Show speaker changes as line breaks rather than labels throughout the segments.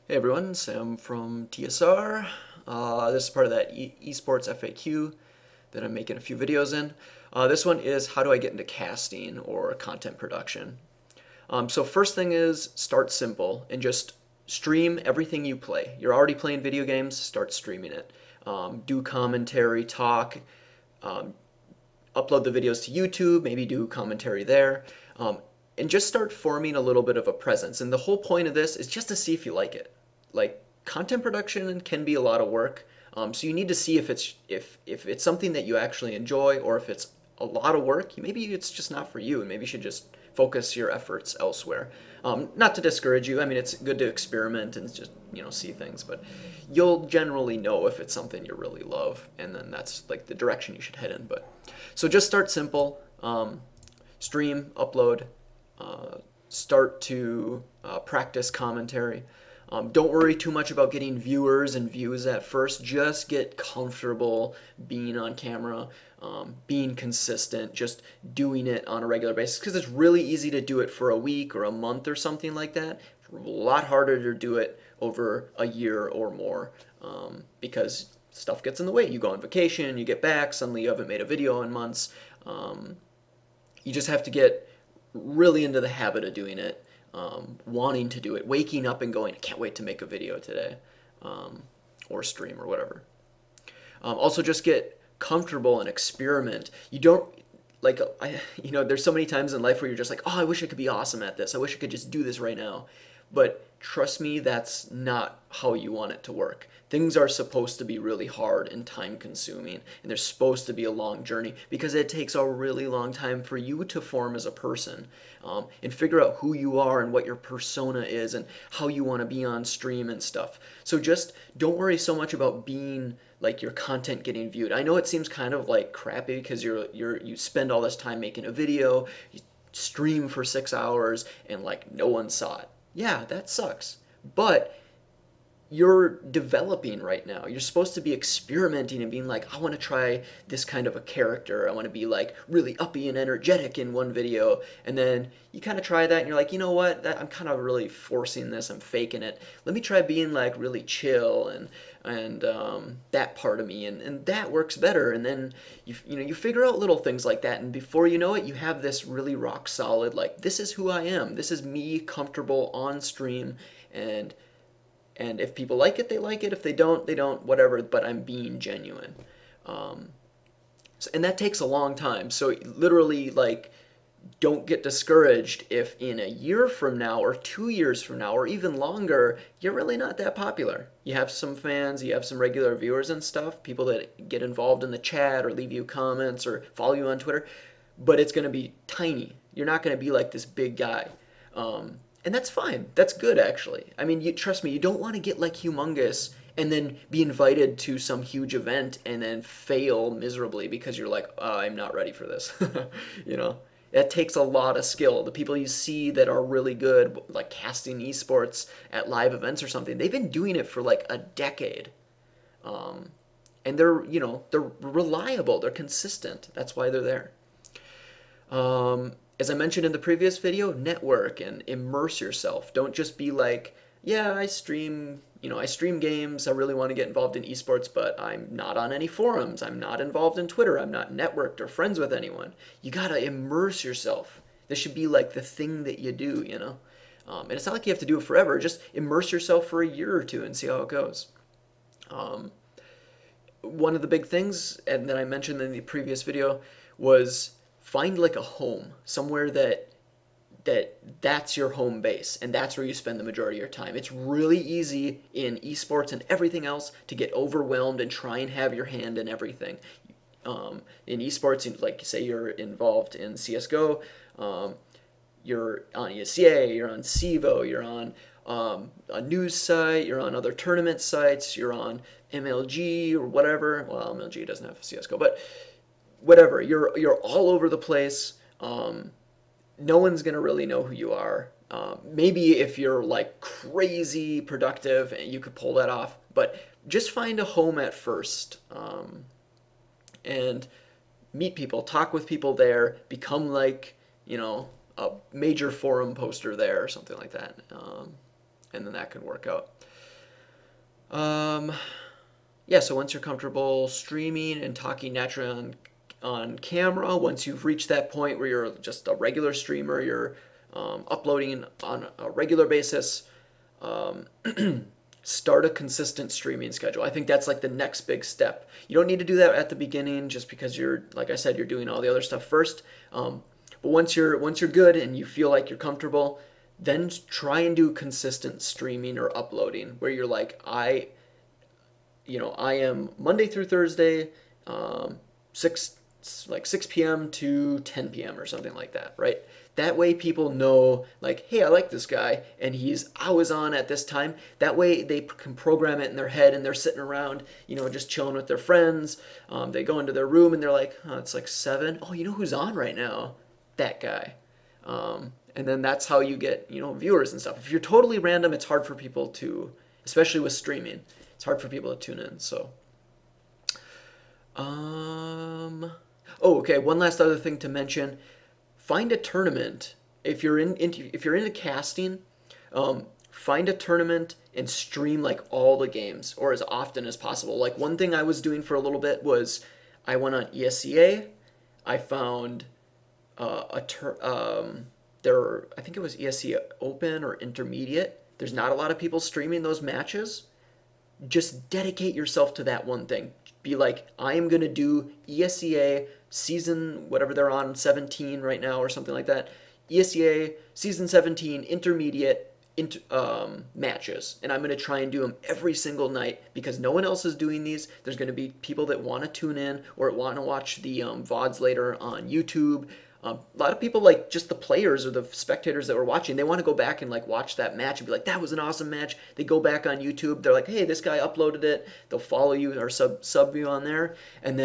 Hey everyone, Sam from TSR. This is part of that eSports FAQ that I'm making a few videos in. This one is how do I get into casting or content production. So first thing is start simple and just stream everything you play. You're already playing video games, start streaming it. Do commentary, talk, um, upload the videos to YouTube, maybe do commentary there. And just start forming a little bit of a presence. And the whole point of this is just to see if you like it. Like content production can be a lot of work, so you need to see if it's something that you actually enjoy, or if it's a lot of work. Maybe it's just not for you, and maybe you should just focus your efforts elsewhere. Not to discourage you. I mean, it's good to experiment and just see things, but you'll generally know if it's something you really love, and then that's like the direction you should head in. But so just start simple. Stream, upload, start to practice commentary. Don't worry too much about getting viewers and views at first. Just get comfortable being on camera, being consistent, just doing it on a regular basis, because it's really easy to do it for a week or a month or something like that. It's a lot harder to do it over a year or more, because stuff gets in the way. You go on vacation, you get back, suddenly you haven't made a video in months. You just have to get really into the habit of doing it, wanting to do it, waking up and going, I can't wait to make a video today, or stream or whatever. Also, just get comfortable and experiment. You don't, like, there's so many times in life where you're just like, oh, I wish I could be awesome at this. I wish I could just do this right now. But trust me, that's not how you want it to work. Things are supposed to be really hard and time consuming, and they're supposed to be a long journey, because it takes a really long time for you to form as a person, and figure out who you are and what your persona is and how you want to be on stream and stuff. So just don't worry so much about being like your content getting viewed. I know it seems kind of like crappy because you spend all this time making a video, you stream for 6 hours, and like no one saw it. Yeah, that sucks. But you're developing right now. You're supposed to be experimenting and being like, I want to try this kind of a character. I want to be like really uppy and energetic in one video. And then you kind of try that and you're like, you know what? I'm kind of really forcing this. I'm faking it. Let me try being like really chill and that part of me, and that works better. And then you figure out little things like that, and before you know it, you have this really rock solid, like, this is who I am. This is me, comfortable on stream, and if people like it, they like it. If they don't, they don't, whatever, but I'm being genuine. And that takes a long time. So literally, like, don't get discouraged if in a year from now or 2 years from now or even longer, you're really not that popular. You have some fans, you have some regular viewers and stuff, people that get involved in the chat or leave you comments or follow you on Twitter, but it's going to be tiny. You're not going to be like this big guy. And that's fine. That's good, actually. I mean, trust me, you don't want to get like humongous and then be invited to some huge event and then fail miserably because you're like, oh, I'm not ready for this. That takes a lot of skill. The people you see that are really good, like casting esports at live events or something, they've been doing it for like a decade. And they're reliable, they're consistent. That's why they're there. As I mentioned in the previous video, network and immerse yourself. Don't just be like, yeah, I stream games, I really want to get involved in esports, but I'm not on any forums, I'm not involved in Twitter, I'm not networked or friends with anyone. You gotta immerse yourself. This should be like the thing that you do, And it's not like you have to do it forever, just immerse yourself for a year or two and see how it goes. One of the big things, and that I mentioned in the previous video, was find like a home, somewhere that's your home base, and that's where you spend the majority of your time. It's really easy in esports and everything else to get overwhelmed and try and have your hand in everything. In esports, like say you're involved in CSGO, you're on ESEA, you're on CEVO, you're on a news site, you're on other tournament sites, you're on MLG or whatever. Well, MLG doesn't have CSGO, but whatever, you're all over the place. No one's gonna really know who you are. Maybe if you're like crazy productive, you could pull that off. But just find a home at first, and meet people, talk with people there, become like a major forum poster there or something like that. and then that can work out. Yeah, so once you're comfortable streaming and talking naturally on camera, once you've reached that point where you're just a regular streamer, you're uploading on a regular basis, start a consistent streaming schedule. I think that's like the next big step. You don't need to do that at the beginning just because you're, like I said, you're doing all the other stuff first. But once you're good and you feel like you're comfortable, then try and do consistent streaming or uploading where you're like, I am Monday through Thursday, 6 p.m. to 10 p.m. or something like that, right? That way people know, like, hey, I like this guy, and he's always on at this time. That way they can program it in their head, and they're sitting around, just chilling with their friends. They go into their room, and they're like, oh, it's like 7. Oh, you know who's on right now? That guy. And then that's how you get, viewers and stuff. If you're totally random, it's hard for people to, especially with streaming, it's hard for people to tune in, so. Oh, okay, one last other thing to mention. Find a tournament. If you're into casting, find a tournament and stream like all the games or as often as possible. Like one thing I was doing for a little bit was I went on ESCA. I found I think it was ESCA Open or Intermediate. There's not a lot of people streaming those matches. Just dedicate yourself to that one thing. Be like, I am going to do ESCA season, whatever they're on, 17 right now or something like that. ESCA season 17 intermediate matches. And I'm going to try and do them every single night because no one else is doing these. There's going to be people that want to tune in or want to watch the VODs later on YouTube. A lot of people, like just the players or the spectators that were watching, they want to go back and like watch that match and be like, that was an awesome match. They go back on YouTube. They're like, hey, this guy uploaded it. They'll follow you or sub you on there. And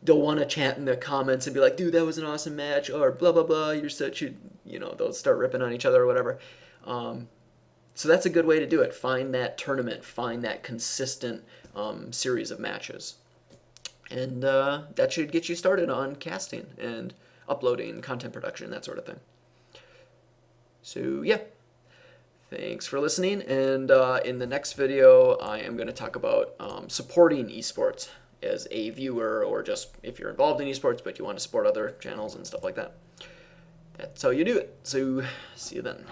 they'll want to chant in the comments and be like, dude, that was an awesome match, or blah, blah, blah. You're such a, they'll start ripping on each other or whatever. So that's a good way to do it. Find that tournament. Find that consistent series of matches. And that should get you started on casting and uploading, content production, that sort of thing. So yeah, thanks for listening, and in the next video I am going to talk about supporting esports as a viewer, or just if you're involved in esports but you want to support other channels and stuff like that. That's how you do it. So see you then.